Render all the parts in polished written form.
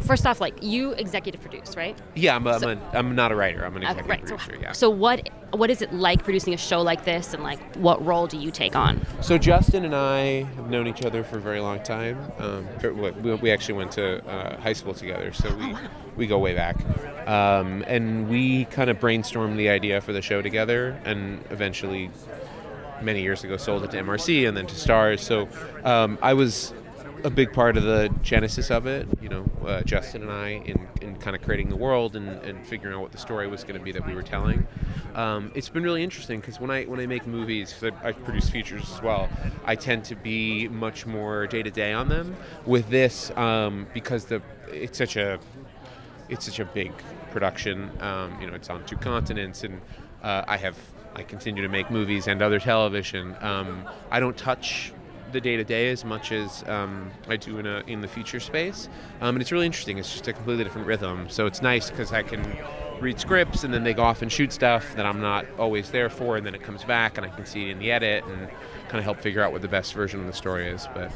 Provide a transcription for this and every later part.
First off, like, you executive produce, right? Yeah, I'm not a writer. I'm an executive Right. producer. Yeah. So what is it like producing a show like this, and like what role do you take on? So Justin and I have known each other for a very long time. We actually went to high school together, so we go way back. And we kind of brainstormed the idea for the show together, and eventually, many years ago, sold it to MRC and then to Starz. So I was a big part of the genesis of it, Justin and I, in kind of creating the world and figuring out what the story was going to be that we were telling. It's been really interesting because when I make movies, I've produced features as well, I tend to be much more day to day on them. With this, because it's such a big production. It's on 2 continents, and I continue to make movies and other television. I don't touch the day-to-day as much as I do in the feature space, and it's really interesting. It's just a completely different rhythm, so it's nice because I can read scripts and then they go off and shoot stuff that I'm not always there for, and then it comes back and I can see it in the edit and kind of help figure out what the best version of the story is. But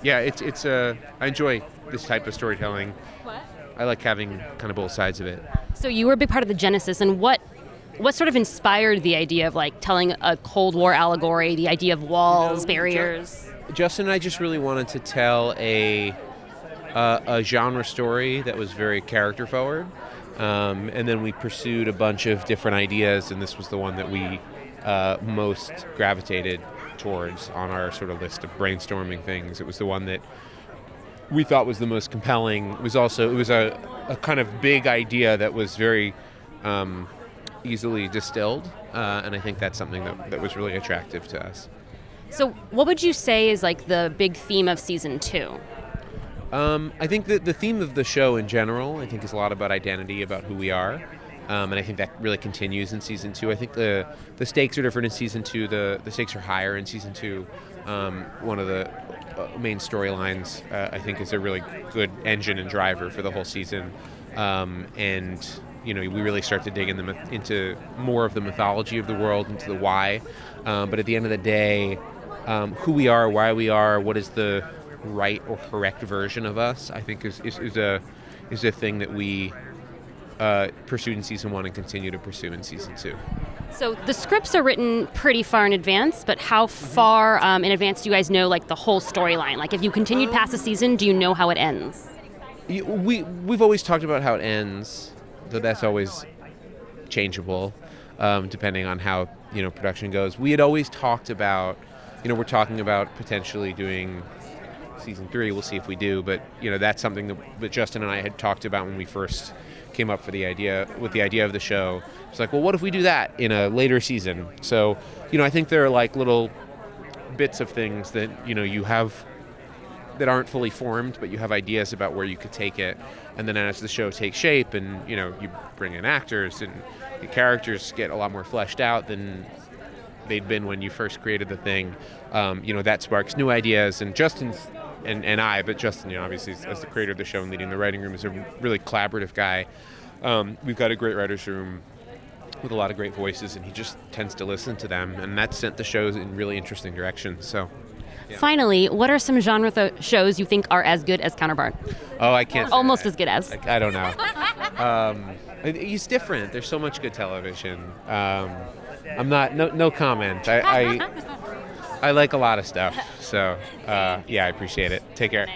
I enjoy this type of storytelling. I like having kind of both sides of it. So you were a big part of the genesis, and what sort of inspired the idea of like telling a Cold War allegory, the idea of walls, barriers? Justin and I just really wanted to tell a genre story that was very character forward, and then we pursued a bunch of different ideas, and this was the one that we most gravitated towards on our sort of list of brainstorming things. It was the one that we thought was the most compelling. It was a kind of big idea that was very easily distilled, and I think that's something that was really attractive to us. So what would you say is like the big theme of season 2? I think that the theme of the show in general, I think, is a lot about identity, about who we are, and I think that really continues in season 2. I think the stakes are different in season 2. The stakes are higher in season 2. One of the main storylines, I think, is a really good engine and driver for the whole season, and we really start to dig into more of the mythology of the world, into the why. But at the end of the day, who we are, why we are, what is the right or correct version of us, I think is a thing that we pursued in season 1 and continue to pursue in season 2. So the scripts are written pretty far in advance, but how far in advance do you guys know like the whole storyline? Like if you continued past the season, do you know how it ends? We've always talked about how it ends, though that's always changeable depending on how production goes. We had always talked about, we're talking about potentially doing season 3. We'll see if we do, but that's something that Justin and I had talked about when we first came up with the idea of the show. It's like, well, what if we do that in a later season? So I think there are like little bits of things that you have that aren't fully formed, but you have ideas about where you could take it, and then as the show takes shape and you bring in actors and the characters get a lot more fleshed out than they'd been when you first created the thing, that sparks new ideas. And Justin's but Justin, obviously as the creator of the show and leading the writing room, is a really collaborative guy. We've got a great writer's room with a lot of great voices, and he just tends to listen to them, and that sent the shows in really interesting directions. So. Yeah. Finally, what are some genre shows you think are as good as Counterpart? Oh, I can't. Almost as good as. I don't know. It's different. There's so much good television. I'm not. No comment. I like a lot of stuff. So, I appreciate it. Take care.